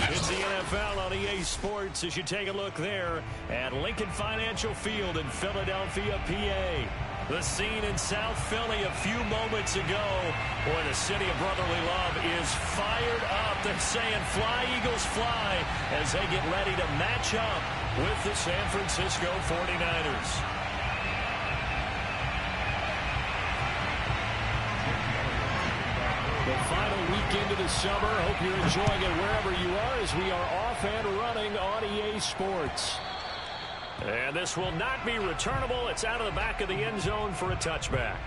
It's the NFL on EA Sports as you take a look there at Lincoln Financial Field in Philadelphia, PA. The scene in South Philly a few moments ago where the city of brotherly love is fired up. They're saying fly, Eagles, fly as they get ready to match up with the San Francisco 49ers. The final weekend of the summer. Hope you're enjoying it wherever you are as we are off and running on EA Sports. And this will not be returnable. It's out of the back of the end zone for a touchback.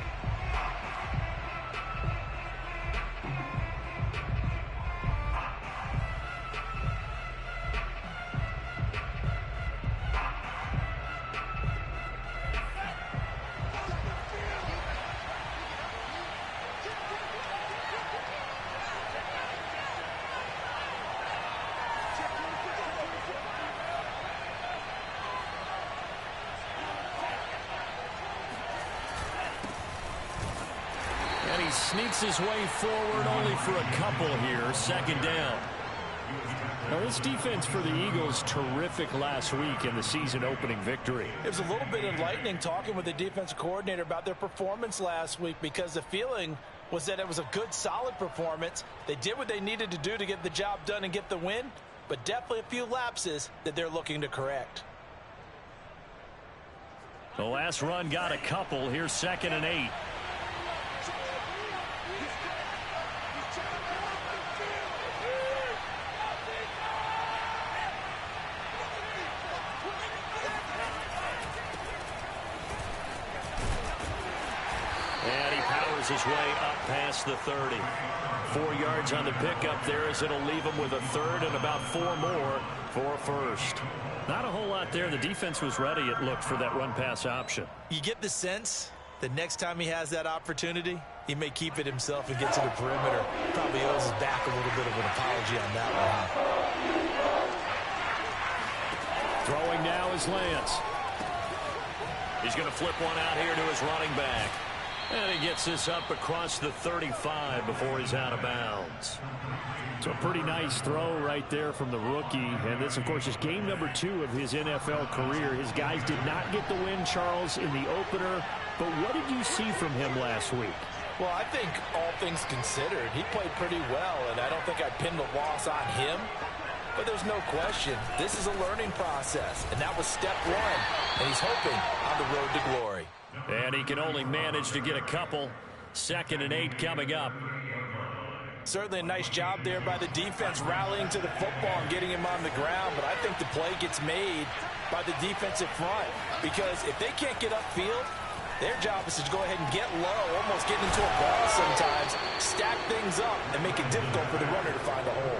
Sneaks his way forward only for a couple here. Second down. Now this defense for the Eagles, terrific last week in the season opening victory. It was a little bit enlightening talking with the defensive coordinator about their performance last week because the feeling was that it was a good, solid performance. They did what they needed to do to get the job done and get the win, but definitely a few lapses that they're looking to correct. The last run got a couple. Here's 2nd and 8. His way up past the 30. 4 yards on the pickup there as it'll leave him with a third and about 4 more for a first. Not a whole lot there. The defense was ready, it looked, for that run-pass option. You get the sense that next time he has that opportunity, he may keep it himself and get to the perimeter. Probably owes his back a little bit of an apology on that one. Throwing now is Lance. He's going to flip one out here to his running back. And he gets this up across the 35 before he's out of bounds. So a pretty nice throw right there from the rookie. And this, of course, is game number 2 of his NFL career. His guys did not get the win, Charles, in the opener. But what did you see from him last week? Well, I think all things considered, he played pretty well. And I don't think I pinned the loss on him. But there's no question, this is a learning process. And that was step 1. And he's hoping on the road to glory. And he can only manage to get a couple. 2nd and 8 coming up. Certainly a nice job there by the defense rallying to the football and getting him on the ground, but I think the play gets made by the defensive front because if they can't get upfield, their job is to go ahead and get low, almost get into a ball sometimes, stack things up, and make it difficult for the runner to find a hole.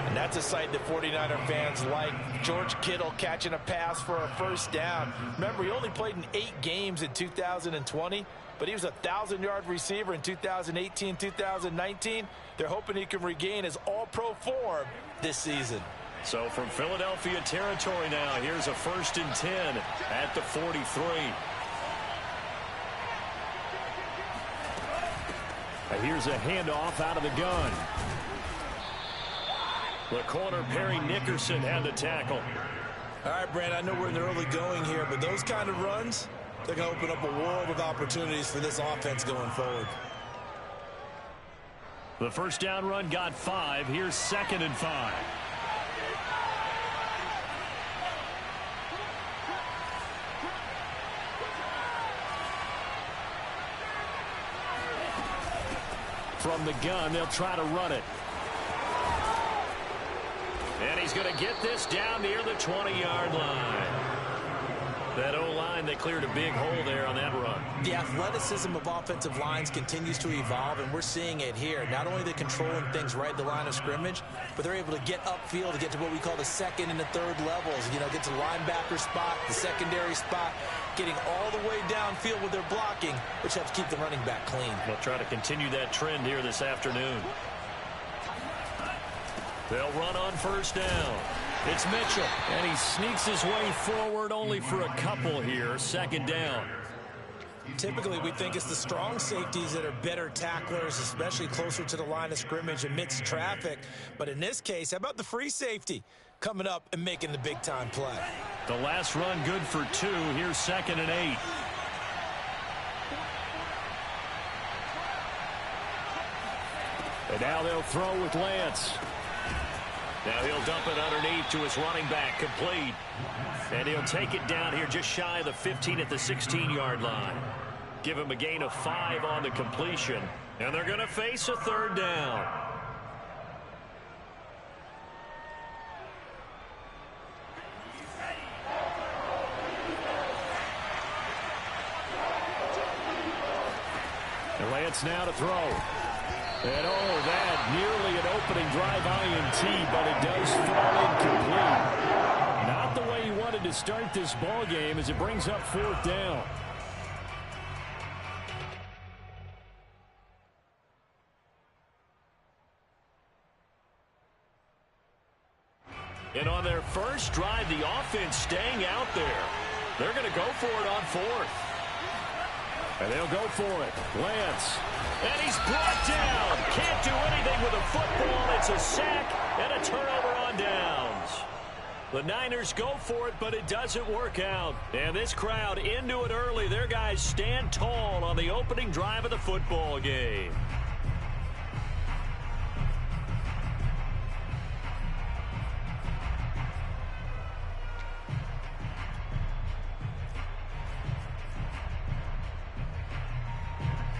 And that's a sight that 49er fans like. George Kittle catching a pass for a first down. Remember, he only played in 8 games in 2020, but he was a 1,000-yard receiver in 2018, 2019. They're hoping he can regain his all-pro form this season. So from Philadelphia territory now, here's a 1st and 10 at the 43. Here's a handoff out of the gun. The corner, Perry Nickerson, had the tackle. All right, Brand, I know we're in the early going here, but those kind of runs, they're going to open up a world of opportunities for this offense going forward. The first down run got 5. Here's 2nd and 5. From the gun, they'll try to run it. And he's going to get this down near the 20-yard line. That O-line, they cleared a big hole there on that run. The athleticism of offensive lines continues to evolve, and we're seeing it here. Not only are they controlling things right at the line of scrimmage, but they're able to get upfield to get to what we call the 2nd and the 3rd levels. You know, get to the linebacker spot, the secondary spot, getting all the way downfield with their blocking, which helps keep the running back clean. They'll try to continue that trend here this afternoon. They'll run on first down. It's Mitchell, and he sneaks his way forward only for a couple here. 2nd down. Typically, we think it's the strong safeties that are better tacklers, especially closer to the line of scrimmage amidst traffic. But in this case, how about the free safety coming up and making the big-time play? The last run good for 2. Here's 2nd and 8. And now they'll throw with Lance. Now he'll dump it underneath to his running back, complete. And he'll take it down here just shy of the 15 at the 16-yard line. Give him a gain of 5 on the completion. And they're going to face a 3rd down. And Lance now to throw. And oh, that nearly an opening drive INT, but it does fall incomplete. Not the way he wanted to start this ball game as it brings up 4th down. And on their first drive, the offense staying out there. They're going to go for it on 4th. And they'll go for it. Lance. And he's brought down. Can't do anything with a football. It's a sack and a turnover on downs. The Niners go for it, but it doesn't work out. And this crowd into it early. Their guys stand tall on the opening drive of the football game.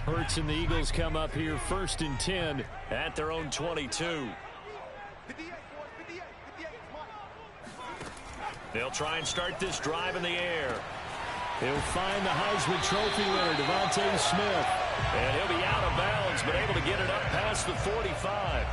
Hurts and the Eagles come up here 1st and 10 at their own 22. They'll try and start this drive in the air. He'll find the Heisman Trophy winner, DeVonta Smith. And he'll be out of bounds, but able to get it up past the 45.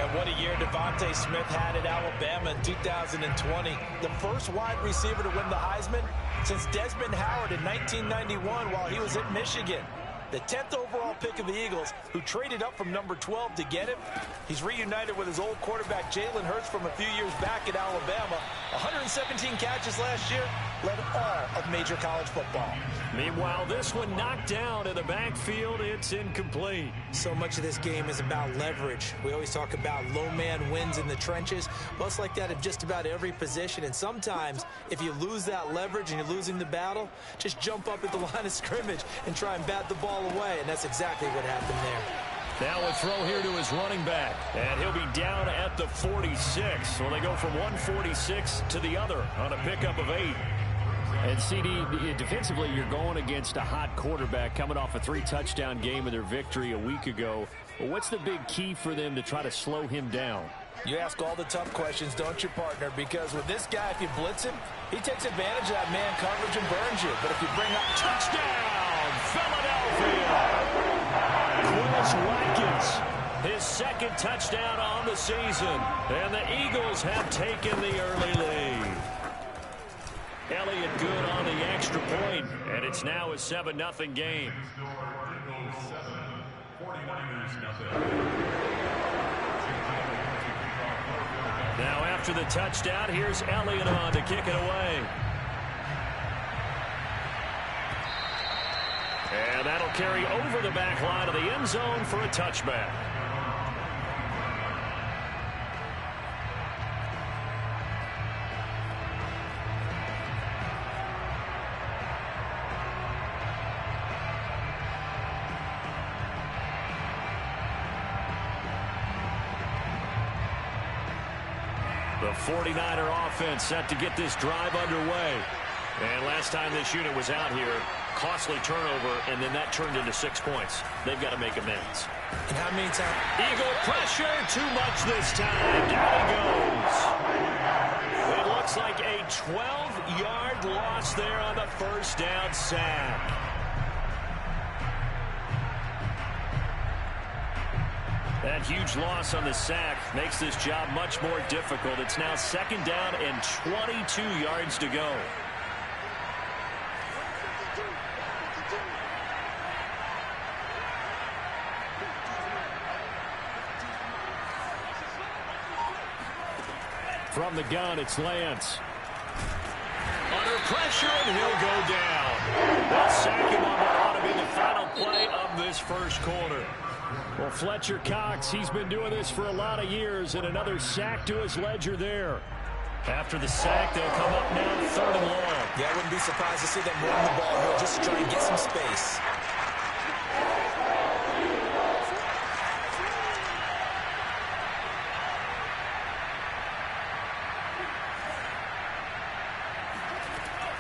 And what a year DeVonta Smith had at Alabama in 2020. The first wide receiver to win the Heisman since Desmond Howard in 1991 while he was at Michigan. The 10th overall pick of the Eagles, who traded up from number 12 to get him. He's reunited with his old quarterback, Jalen Hurts, from a few years back at Alabama. 117 catches last year, led all of major college football. Meanwhile, this one knocked down in the backfield. It's incomplete. So much of this game is about leverage. We always talk about low man wins in the trenches. Well, it's like that in just about every position. And sometimes, if you lose that leverage and you're losing the battle, just jump up at the line of scrimmage and try and bat the ball away, and that's exactly what happened there. Now a throw here to his running back, and he'll be down at the 46. So they go from 146 to the other on a pickup of 8. And CD, defensively, you're going against a hot quarterback coming off a 3-touchdown game of their victory a week ago. But what's the big key for them to try to slow him down? You ask all the tough questions, don't you, partner? Because with this guy, if you blitz him, he takes advantage of that man coverage and burns you. But if you bring up touchdown, Philadelphia! Quez Watkins, his second touchdown on the season. And the Eagles have taken the early lead. Elliott good on the extra point, and it's now a 7-0 game. Now after the touchdown, here's Elliott on to kick it away. And that'll carry over the back line of the end zone for a touchback. The 49er offense set to get this drive underway. And last time this unit was out here, costly turnover, and then that turned into 6 points. They've got to make amends. And how many times? Eagle pressure, too much this time. Down he goes. It looks like a 12-yard loss there on the first down sack. That huge loss on the sack makes this job much more difficult. It's now 2nd down and 22 yards to go. From the gun, it's Lance. Under pressure, and he'll go down. They'll sack him on what ought to be the final play of this first quarter. Well, Fletcher Cox, he's been doing this for a lot of years, and another sack to his ledger there. After the sack, they'll come up now 3rd and long. Yeah, I wouldn't be surprised to see them run the ball here just to try and get some space.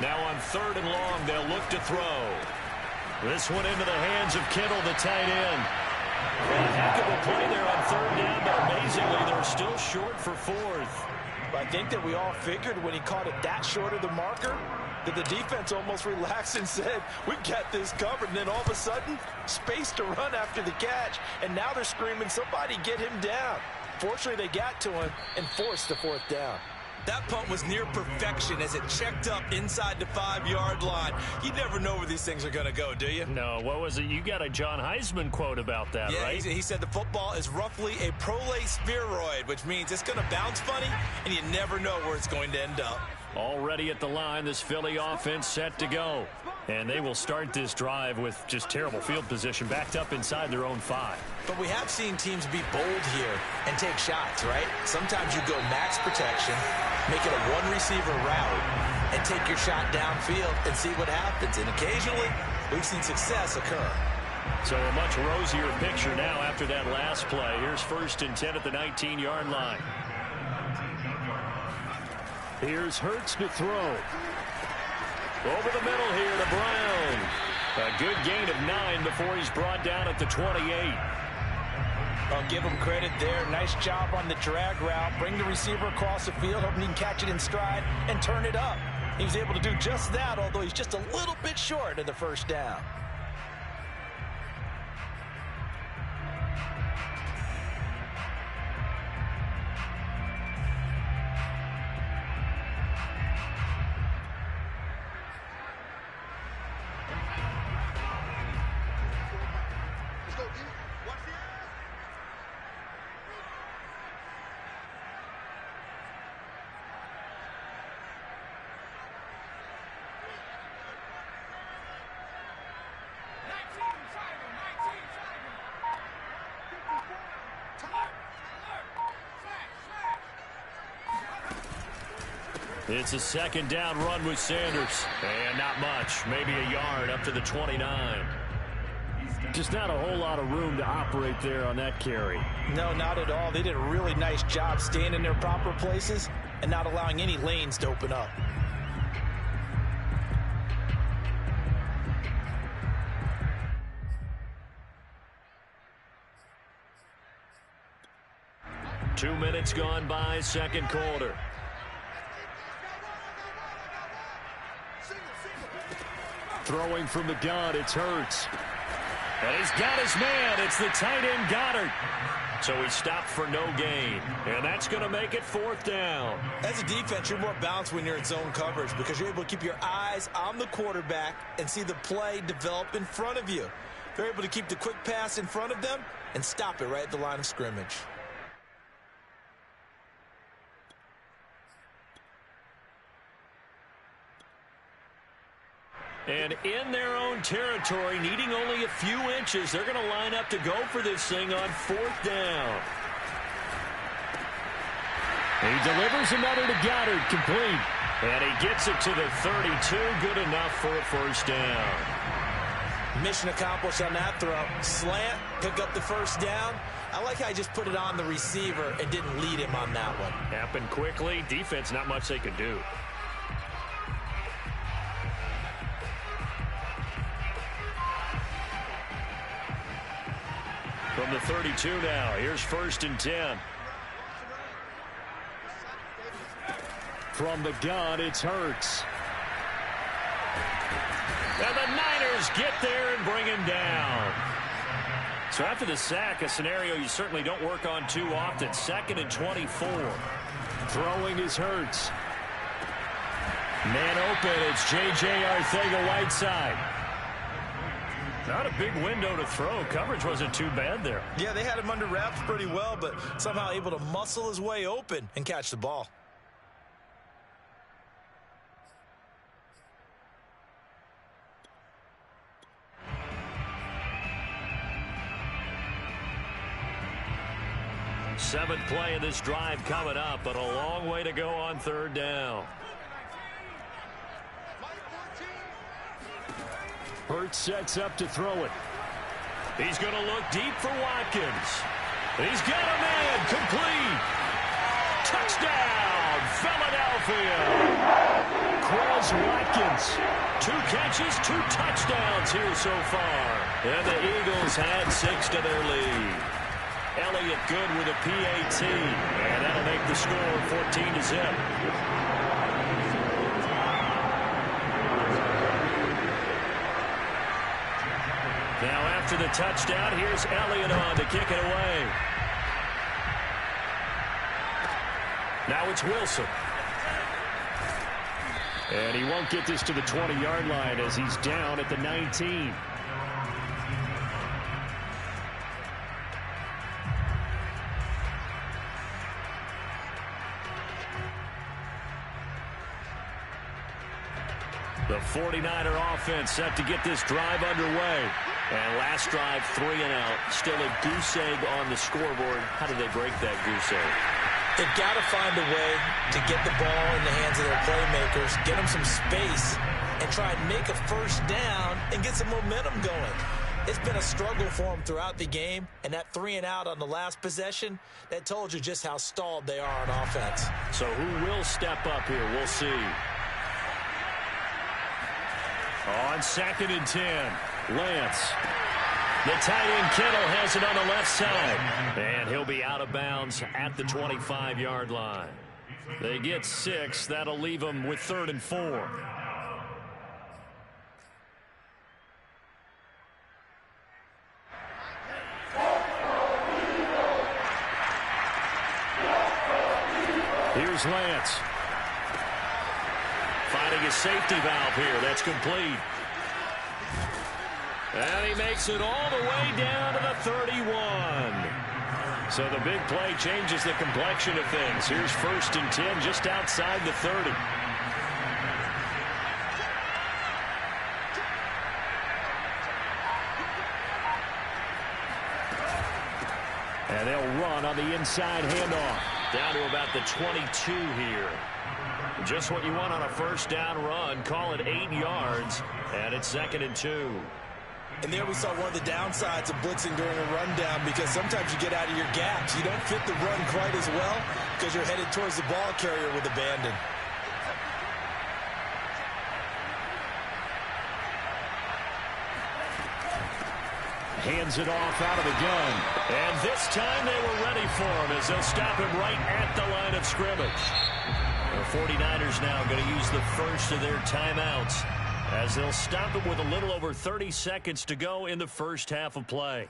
Now on 3rd and long, they'll look to throw. This one into the hands of Kittle, the tight end. A heck of a play there on 3rd down, but amazingly, they're still short for 4th. I think that we all figured when he caught it that short of the marker that the defense almost relaxed and said, we got this covered. And then all of a sudden, space to run after the catch. And now they're screaming, somebody get him down. Fortunately, they got to him and forced the 4th down. That punt was near perfection as it checked up inside the 5-yard line. You never know where these things are going to go, do you? No, what was it? You got a John Heisman quote about that, yeah, right? He said the football is roughly a prolate spheroid, which means it's going to bounce funny, and you never know where it's going to end up. Already at the line, this Philly offense set to go. And they will start this drive with just terrible field position, backed up inside their own 5. But we have seen teams be bold here and take shots, right? Sometimes you go max protection, make it a one-receiver route, and take your shot downfield and see what happens. And occasionally, we've seen success occur. So a much rosier picture now after that last play. Here's 1st and 10 at the 19-yard line. Here's Hurts to throw. Over the middle here to Brown. A good gain of 9 before he's brought down at the 28. I'll give him credit there. Nice job on the drag route. Bring the receiver across the field, hoping he can catch it in stride and turn it up. He was able to do just that, although he's just a little bit short of the 1st down. It's a 2nd down run with Sanders. And not much. Maybe a yard up to the 29. Just not a whole lot of room to operate there on that carry. No, not at all. They did a really nice job staying in their proper places and not allowing any lanes to open up. 2 minutes gone by, second quarter. Throwing from the gun, it's Hurts. And he's got his man. It's the tight end Goddard. So he stopped for no gain. And that's going to make it 4th down. As a defense, you're more balanced when you're in zone coverage because you're able to keep your eyes on the quarterback and see the play develop in front of you. They're able to keep the quick pass in front of them and stop it right at the line of scrimmage. And in their own territory, needing only a few inches, they're going to line up to go for this thing on 4th down. He delivers another to Goddard, complete. And he gets it to the 32, good enough for a 1st down. Mission accomplished on that throw. Slant, pick up the 1st down. I like how he just put it on the receiver and didn't lead him on that one. Happened quickly. Defense, not much they could do. From the 32 now, here's 1st and 10. From the gun, it's Hurts. And the Niners get there and bring him down. So after the sack, a scenario you certainly don't work on too often. 2nd and 24. Throwing is Hurts. Man open, it's J.J. Arcega-Whiteside. Not a big window to throw. Coverage wasn't too bad there. Yeah, they had him under wraps pretty well, but somehow able to muscle his way open and catch the ball. Seventh play of this drive coming up, but a long way to go on 3rd down. Hurts sets up to throw it. He's going to look deep for Watkins. He's got a man, complete. Touchdown, Philadelphia. Quez Watkins. 2 catches, 2 touchdowns here so far. And the Eagles had 6 to their lead. Elliott good with a PAT. And that'll make the score 14-0. Now after the touchdown, here's Elliott on to kick it away. Now it's Wilson. And he won't get this to the 20-yard line as he's down at the 19. The 49er offense set to get this drive underway. And last drive, 3 and out. Still a goose egg on the scoreboard. How did they break that goose egg? They've got to find a way to get the ball in the hands of their playmakers, get them some space, and try and make a 1st down and get some momentum going. It's been a struggle for them throughout the game, and that 3 and out on the last possession, that told you just how stalled they are on offense. So who will step up here? We'll see. On 2nd and 10, Lance. The tight end Kittle has it on the left side. And he'll be out of bounds at the 25-yard line. They get 6. That'll leave them with 3rd and 4. Here's Lance. Finding a safety valve here. That's complete. And he makes it all the way down to the 31. So the big play changes the complexion of things. Here's 1st and 10 just outside the 30. And they'll run on the inside handoff. Down to about the 22 here. Just what you want on a 1st down run. Call it 8 yards. And it's 2nd and 2. And there we saw one of the downsides of blitzing during a rundown, because sometimes you get out of your gaps. You don't fit the run quite as well because you're headed towards the ball carrier with abandon. Hands it off out of the gun. And this time they were ready for him as they'll stop him right at the line of scrimmage. The 49ers now going to use the first of their timeouts as they'll stop him with a little over 30 seconds to go in the first half of play.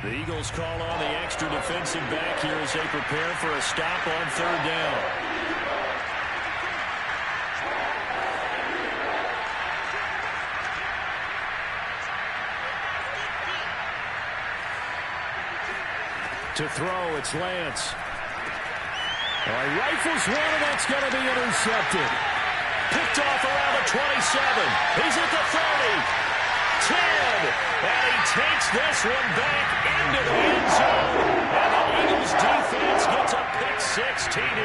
The Eagles call on the extra defensive back here as they prepare for a stop on third down. To throw, it's Lance. Rifles one, and that's going to be intercepted. Picked off around the 27. He's at the 30. 10. And he takes this one back into the end zone. And the Eagles defense gets a pick-6 TD.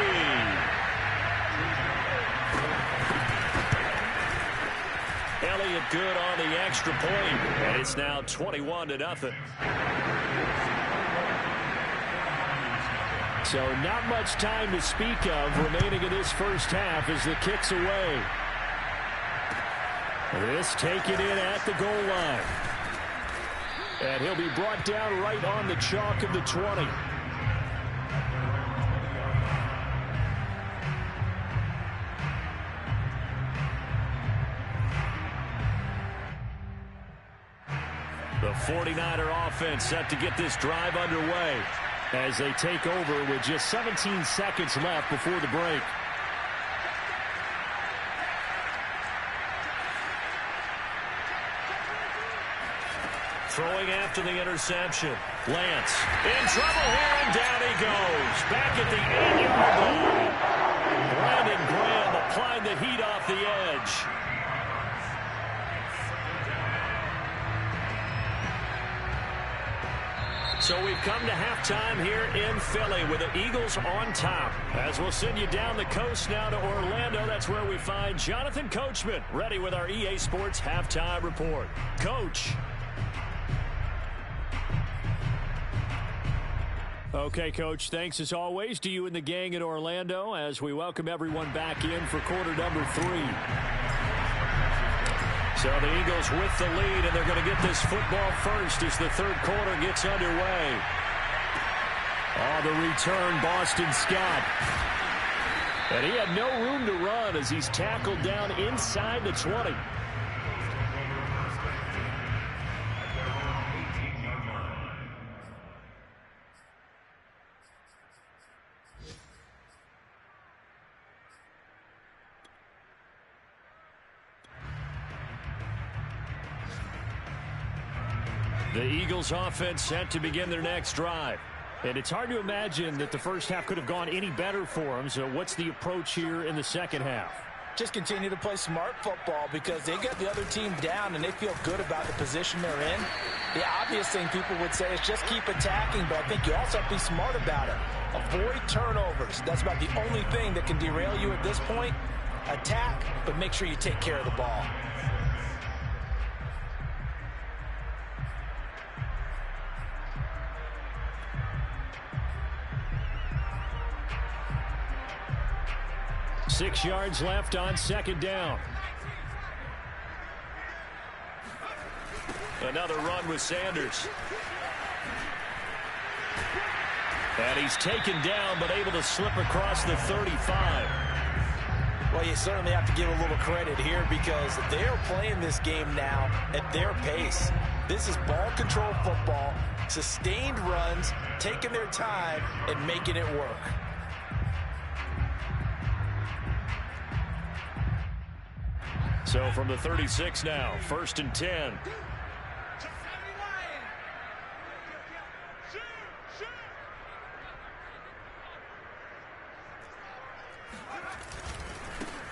Elliott good on the extra point. And it's now 21-0. So not much time to speak of remaining in this first half as the kick's away. This taken in at the goal line. And he'll be brought down right on the chalk of the 20. The 49er offense set to get this drive underway as they take over with just 17 seconds left before the break. Throwing after the interception. Lance in trouble here, and down he goes. Back at the 8-yard line. Brandon Graham applied the heat off the edge. So we've come to halftime here in Philly with the Eagles on top. As we'll send you down the coast now to Orlando, that's where we find Jonathan Coachman, ready with our EA Sports Halftime Report. Coach. Okay, Coach, thanks as always to you and the gang in Orlando as we welcome everyone back in for quarter number 3. So the Eagles with the lead, and they're going to get this football first as the third quarter gets underway. On the return, Boston Scott. And he had no room to run as he's tackled down inside the 20. The Eagles offense set to begin their next drive. And it's hard to imagine that the first half could have gone any better for them. So what's the approach here in the second half? Just continue to play smart football because they got the other team down and they feel good about the position they're in. The obvious thing people would say is just keep attacking, but I think you also have to be smart about it. Avoid turnovers. That's about the only thing that can derail you at this point. Attack, but make sure you take care of the ball. Six yards left on second down. Another run with Sanders. And he's taken down, but able to slip across the 35. Well, you certainly have to give a little credit here because they're playing this game now at their pace. This is ball control football, sustained runs, taking their time, and making it work. So from the 36 now, 1st and 10.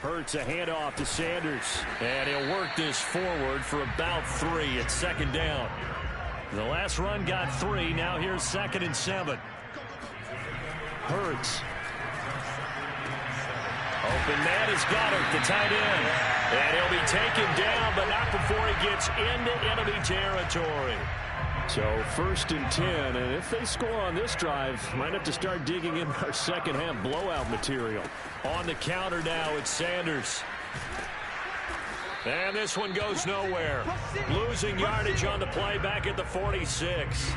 Hurts a handoff to Sanders. And he'll work this forward for about 3 at second down. The last run got 3. Now here's 2nd and 7. Hurts. Open man is Goddard, the tight end. And he'll be taken down, but not before he gets into enemy territory. So 1st and 10, and if they score on this drive, might have to start digging in our second half blowout material. On the counter now, it's Sanders. And this one goes nowhere. Losing yardage on the play back at the 46.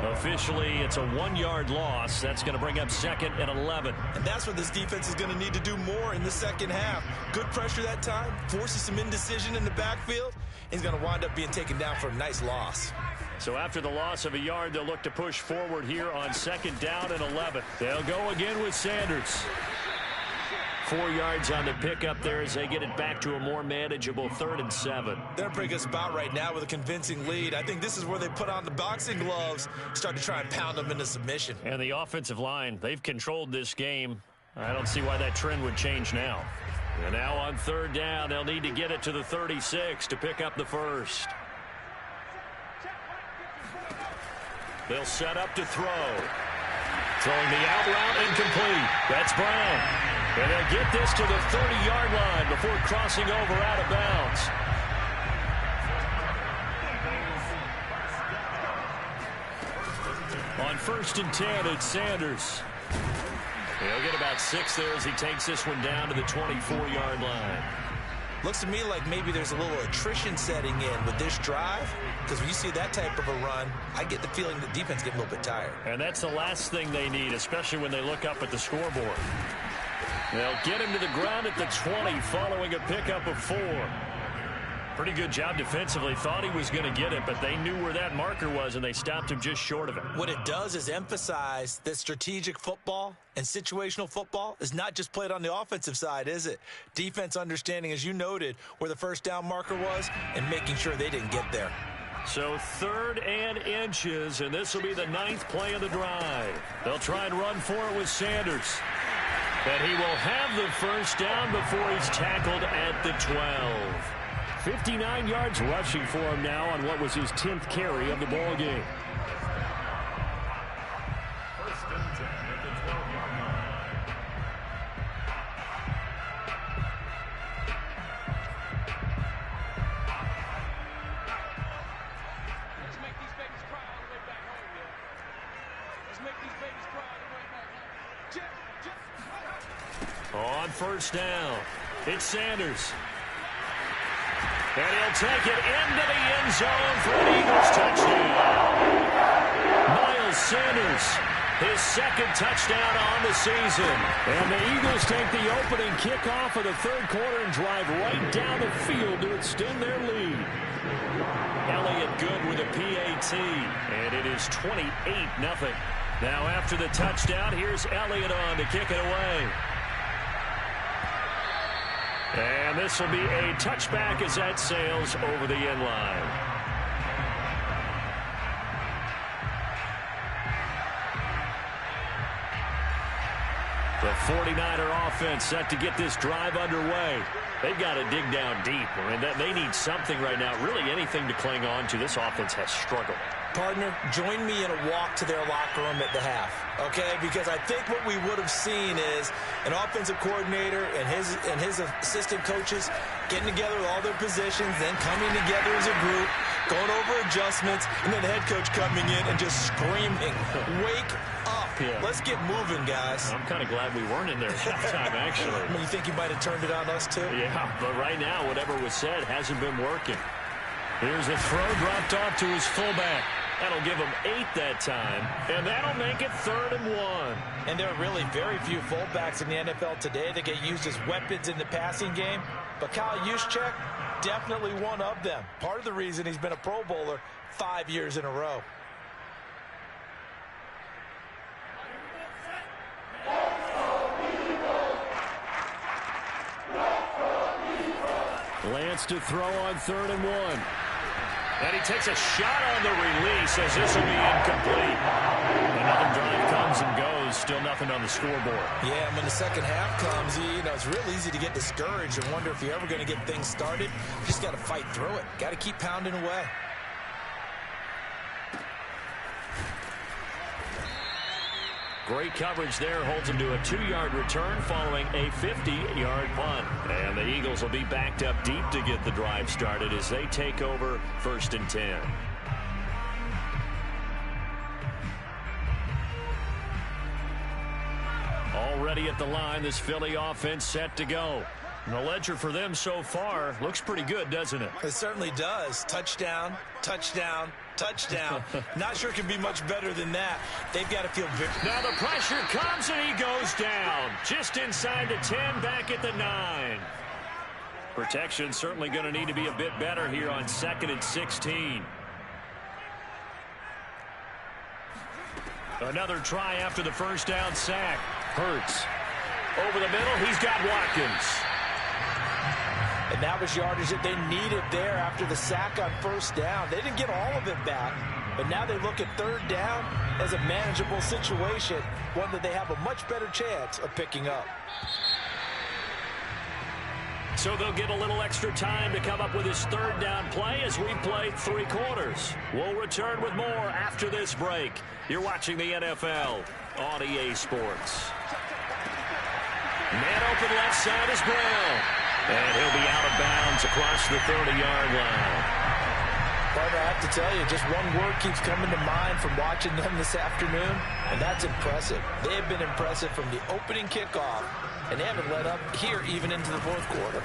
Officially, it's a 1-yard loss. That's going to bring up 2nd and 11. And that's what this defense is going to need to do more in the second half. Good pressure that time, forces some indecision in the backfield. He's going to wind up being taken down for a nice loss. So after the loss of a yard, they'll look to push forward here on 2nd down and 11. They'll go again with Sanders. 4 yards on the pickup there as they get it back to a more manageable 3rd and 7. They're a pretty good spot right now with a convincing lead. I think this is where they put on the boxing gloves, start to try and pound them into submission. And the offensive line, they've controlled this game. I don't see why that trend would change now. And now on 3rd down, they'll need to get it to the 36 to pick up the first. They'll set up to throw. Throwing the out route incomplete. That's Brown. And they'll get this to the 30-yard line before crossing over out of bounds. On 1st and 10, it's Sanders. He'll get about 6 there as he takes this one down to the 24-yard line. Looks to me like maybe there's a little attrition setting in with this drive, because when you see that type of a run, I get the feeling the defense getting a little bit tired. And that's the last thing they need, especially when they look up at the scoreboard. They'll get him to the ground at the 20 following a pickup of 4. Pretty good job defensively. Thought he was going to get it, but they knew where that marker was, and they stopped him just short of it. What it does is emphasize that strategic football and situational football is not just played on the offensive side, is it? Defense understanding, as you noted, where the 1st down marker was and making sure they didn't get there. So 3rd and inches, and this will be the 9th play of the drive. They'll try and run for it with Sanders. But he will have the 1st down before he's tackled at the 12. 59 yards rushing for him now on what was his 10th carry of the ball game. On 1st down, it's Sanders. And he'll take it into the end zone for an Eagles touchdown. Miles Sanders, his 2nd touchdown on the season. And the Eagles take the opening kickoff of the 3rd quarter and drive right down the field to extend their lead. Elliott good with a PAT, and it is 28-0. Now after the touchdown, here's Elliott on to kick it away. And this will be a touchback as that sails over the end line. The 49er offense set to get this drive underway. They've got to dig down deep. I mean, they need something right now, really anything to cling on to. This offense has struggled. Partner, join me in a walk to their locker room at the half, okay? Because I think what we would have seen is an offensive coordinator and his assistant coaches getting together with all their positions, then coming together as a group, going over adjustments, and then the head coach coming in and just screaming, wake up. Yeah. Let's get moving, guys. I'm kind of glad we weren't in there at halftime, actually. You think you might have turned it on us, too? Yeah, but right now, whatever was said hasn't been working. Here's a throw dropped off to his fullback. That'll give him 8 that time, and that'll make it 3rd and 1. And there are really very few fullbacks in the NFL today that get used as weapons in the passing game. But Kyle Juszczyk, definitely one of them. Part of the reason he's been a Pro Bowler 5 years in a row. Lance to throw on 3rd and 1. And he takes a shot on the release as this will be incomplete. Another drive comes and goes. Still nothing on the scoreboard. Yeah, when the second half comes, it's real easy to get discouraged and wonder if you're ever going to get things started. You just got to fight through it. Got to keep pounding away. Great coverage there. Holds him to a 2-yard return following a 50-yard punt. And the Eagles will be backed up deep to get the drive started as they take over 1st and 10. already at the line. This Philly offense set to go. And the ledger for them so far looks pretty good, doesn't it? It certainly does. Touchdown, touchdown, touchdown. Not sure it can be much better than that. They've got to feel very... Now the pressure comes and he goes down. Just inside the 10, back at the 9. Protection certainly going to need to be a bit better here on 2nd and 16. Another try after the first down sack. Hurts. Over the middle, he's got Watkins. And that was yardage that they needed there after the sack on first down. They didn't get all of it back, but now they look at third down as a manageable situation, one that they have a much better chance of picking up. So they'll get a little extra time to come up with his third down play as we play 3 quarters. We'll return with more after this break. You're watching the NFL on EA Sports. Man open left side is Brown. And he'll be out of bounds across the 30-yard line. But I have to tell you, just one word keeps coming to mind from watching them this afternoon, and that's impressive. They have been impressive from the opening kickoff, and they haven't let up here even into the fourth quarter.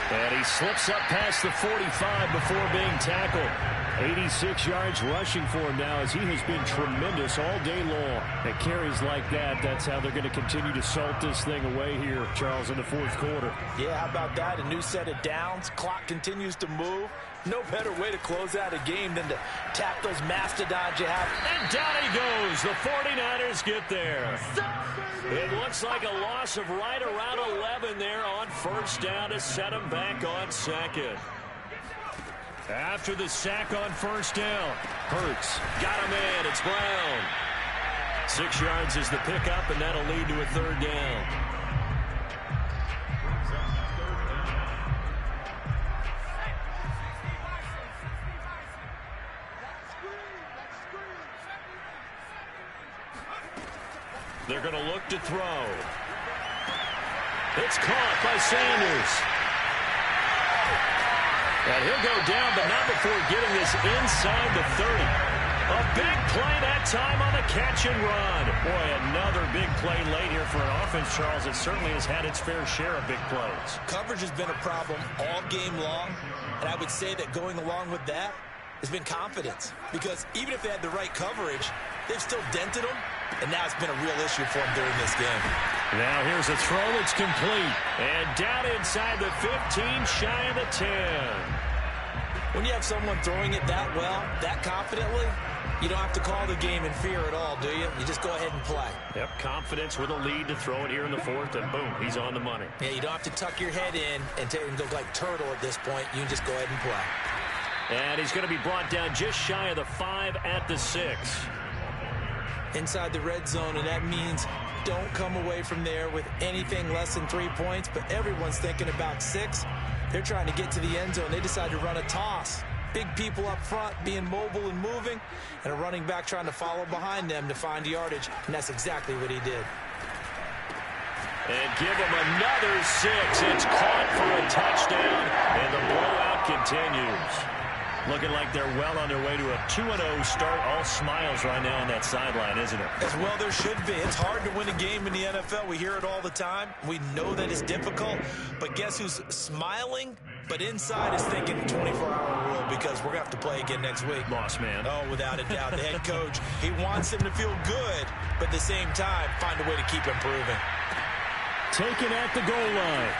And he slips up past the 45 before being tackled. 86 yards rushing for him now as he has been tremendous all day long. At carries like that, that's how they're going to continue to salt this thing away here, Charles, in the fourth quarter. Yeah, how about that? A new set of downs. Clock continues to move. No better way to close out a game than to tap those mastodons you have. And down he goes. The 49ers get there. It looks like a loss of right around 11 there on first down to set him back on second. After the sack on first down, Hurts got him in. It's Brown. 6 yards is the pickup, and that'll lead to a third down. They're going to look to throw. It's caught by Sanders. And he'll go down, but not before getting this inside the 30. A big play that time on the catch and run. Boy, another big play late here for an offense, Charles, that certainly has had its fair share of big plays. Coverage has been a problem all game long, and I would say that going along with that has been confidence. Because even if they had the right coverage, they've still dented them, and now it's been a real issue for them during this game. Now here's a throw that's complete. And down inside the 15, shy of the 10. When you have someone throwing it that well, that confidently, you don't have to call the game in fear at all, do you? You just go ahead and play. Yep, confidence with a lead to throw it here in the fourth, and boom, he's on the money. Yeah, you don't have to tuck your head in and look like turtle at this point. You can just go ahead and play. And he's going to be brought down just shy of the 5 at the 6. Inside the red zone, and that means don't come away from there with anything less than 3 points, but everyone's thinking about 6. They're trying to get to the end zone. They decide to run a toss. Big people up front being mobile and moving, and a running back trying to follow behind them to find yardage, and that's exactly what he did. And give him another 6. It's caught for a touchdown, and the blowout continues. Looking like they're well on their way to a 2-0 start. All smiles right now on that sideline, isn't it? As well there should be. It's hard to win a game in the NFL. We hear it all the time. We know that it's difficult. But guess who's smiling? But inside is thinking 24-hour rule because we're going to have to play again next week. Boss man. Oh, without a doubt. The head coach, he wants them to feel good, but at the same time, find a way to keep improving. Taken at the goal line.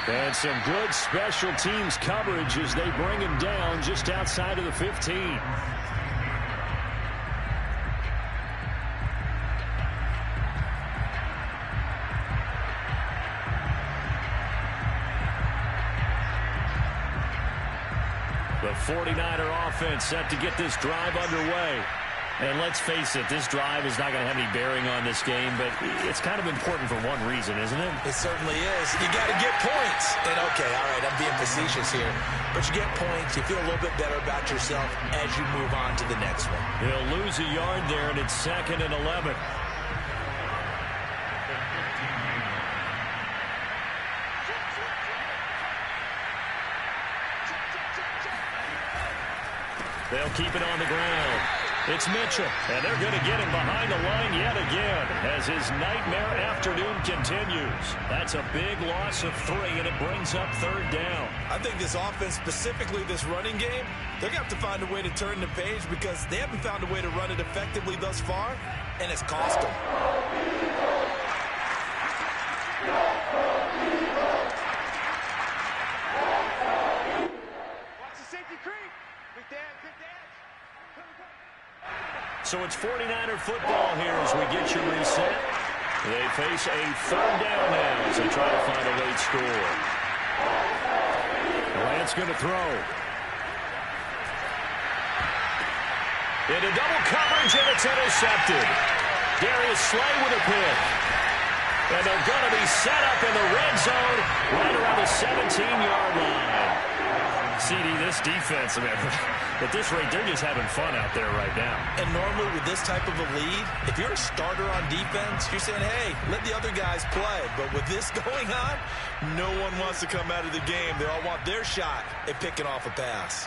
And some good special teams coverage as they bring him down just outside of the 15. The 49er offense set to get this drive underway. And let's face it, this drive is not going to have any bearing on this game, but it's kind of important for one reason, isn't it? It certainly is. You got to get points. And, okay, all right, I'm being facetious here. But you get points, you feel a little bit better about yourself as you move on to the next one. He'll lose a yard there, and it's 2nd and 11. They'll keep it on the ground. It's Mitchell, and they're going to get him behind the line yet again as his nightmare afternoon continues. That's a big loss of 3, and it brings up 3rd down. I think this offense, specifically this running game, they're going to have to find a way to turn the page because they haven't found a way to run it effectively thus far, and it's cost them. So it's 49er football here as we get your reset. They face a 3rd down now as they try to find a late score. Lance going to throw. Into double coverage, and it's intercepted. Darius Slay with a pick. And they're going to be set up in the red zone right around the 17-yard line. CD, this defense, man, at this rate, they're just having fun out there right now. And normally with this type of a lead, if you're a starter on defense, you're saying, hey, let the other guys play. But with this going on, no one wants to come out of the game. They all want their shot at picking off a pass.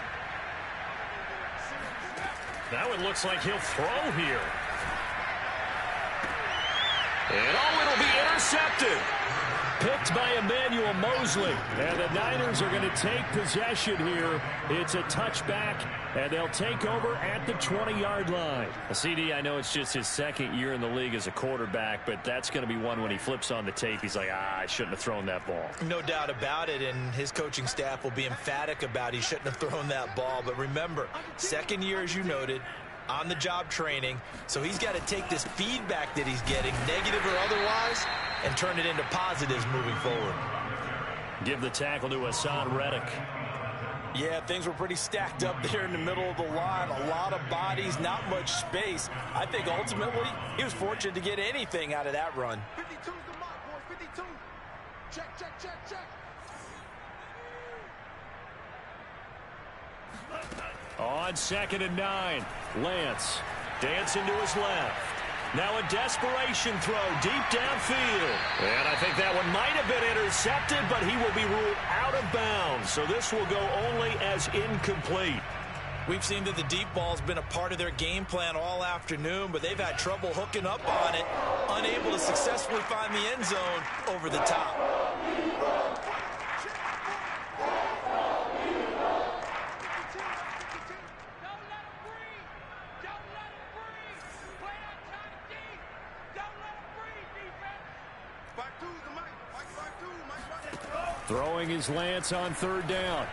Now it looks like he'll throw here. And it'll be intercepted. Picked by Emmanuel Mosley. And the Niners are going to take possession here. It's a touchback, and they'll take over at the 20-yard line. CD, I know it's just his 2nd year in the league as a quarterback, but that's going to be one when he flips on the tape. He's like, I shouldn't have thrown that ball. No doubt about it, and his coaching staff will be emphatic about he shouldn't have thrown that ball. But remember, 2nd year, as you noted, on-the-job training, so he's got to take this feedback that he's getting, negative or otherwise, and turn it into positives moving forward. Give the tackle to Hassan Reddick. Yeah, things were pretty stacked up there in the middle of the line. A lot of bodies, not much space. I think ultimately he was fortunate to get anything out of that run. 52's the mark, boys. 52. Check, check, check, check. On 2nd and 9, Lance dancing to his left. Now a desperation throw deep downfield. And I think that one might have been intercepted, but he will be ruled out of bounds. So this will go only as incomplete. We've seen that the deep ball's been a part of their game plan all afternoon, but they've had trouble hooking up on it, unable to successfully find the end zone over the top. Throwing his Lance on 3rd down.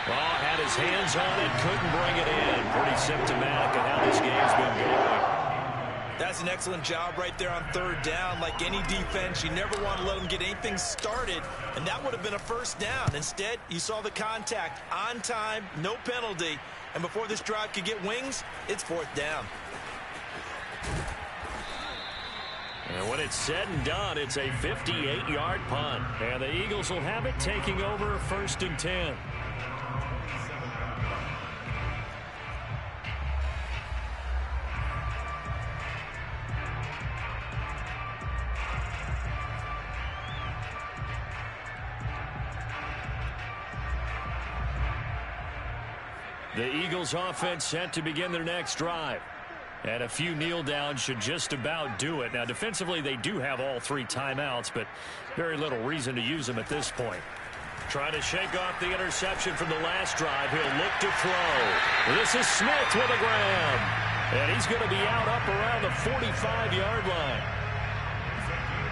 Had his hands on it, couldn't bring it in. Pretty symptomatic of how this game's been going. That's an excellent job right there on 3rd down. Like any defense, you never want to let them get anything started, and that would have been a 1st down. Instead, you saw the contact on time, no penalty, and before this drive could get wings, it's 4th down. And when it's said and done, it's a 58-yard punt. And the Eagles will have it, taking over 1st and 10. The Eagles offense set to begin their next drive. And a few kneel downs should just about do it. Now, defensively, they do have all 3 timeouts, but very little reason to use them at this point. Trying to shake off the interception from the last drive. He'll look to throw. This is Smith with a grab. And he's going to be out up around the 45-yard line.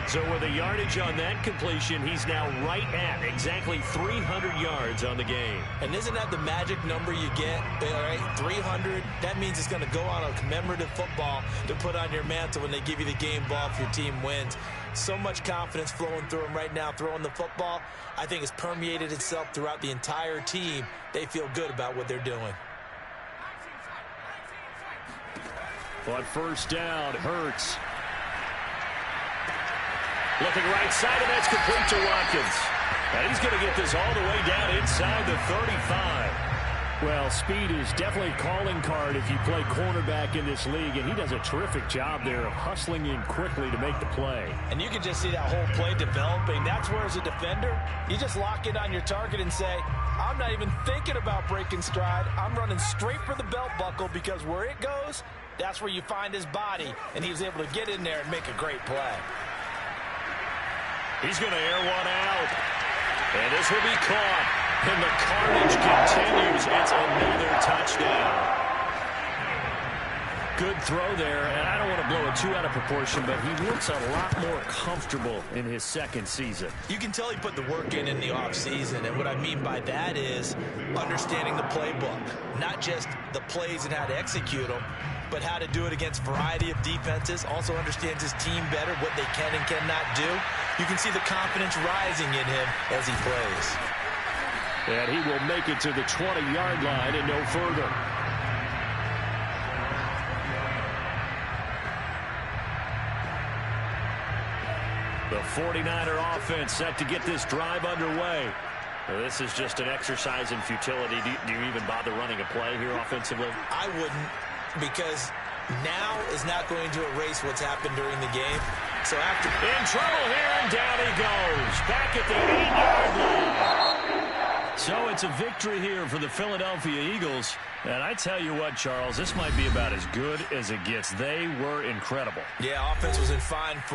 So with a yardage on that completion, he's now right at exactly 300 yards on the game. And isn't that the magic number you get? All right, 300. That means it's going to go on a commemorative football to put on your mantle when they give you the game ball if your team wins. So much confidence flowing through him right now, throwing the football. I think it's permeated itself throughout the entire team. They feel good about what they're doing. On 1st down, Hurts. Looking right side, and that's complete to Watkins. And he's going to get this all the way down inside the 35. Well, speed is definitely a calling card if you play cornerback in this league, and he does a terrific job there of hustling in quickly to make the play. And you can just see that whole play developing. That's where, as a defender, you just lock in on your target and say, I'm not even thinking about breaking stride. I'm running straight for the belt buckle, because where it goes, that's where you find his body, and he was able to get in there and make a great play. He's going to air one out, and this will be caught. And the carnage continues. It's another touchdown. Good throw there, and I don't want to blow it too out of proportion, but he looks a lot more comfortable in his second season. You can tell he put the work in the offseason, and what I mean by that is understanding the playbook, not just the plays and how to execute them, but how to do it against a variety of defenses. Also understands his team better, what they can and cannot do. You can see the confidence rising in him as he plays. And he will make it to the 20-yard line and no further. The 49er offense set to get this drive underway. Well, this is just an exercise in futility. Do you even bother running a play here offensively? I wouldn't, because now is not going to erase what's happened during the game. So after in trouble here, and down he goes. Back at the 8-yard line. So it's a victory here for the Philadelphia Eagles. And I tell you what, Charles, this might be about as good as it gets. They were incredible. Yeah, offense was in fine form.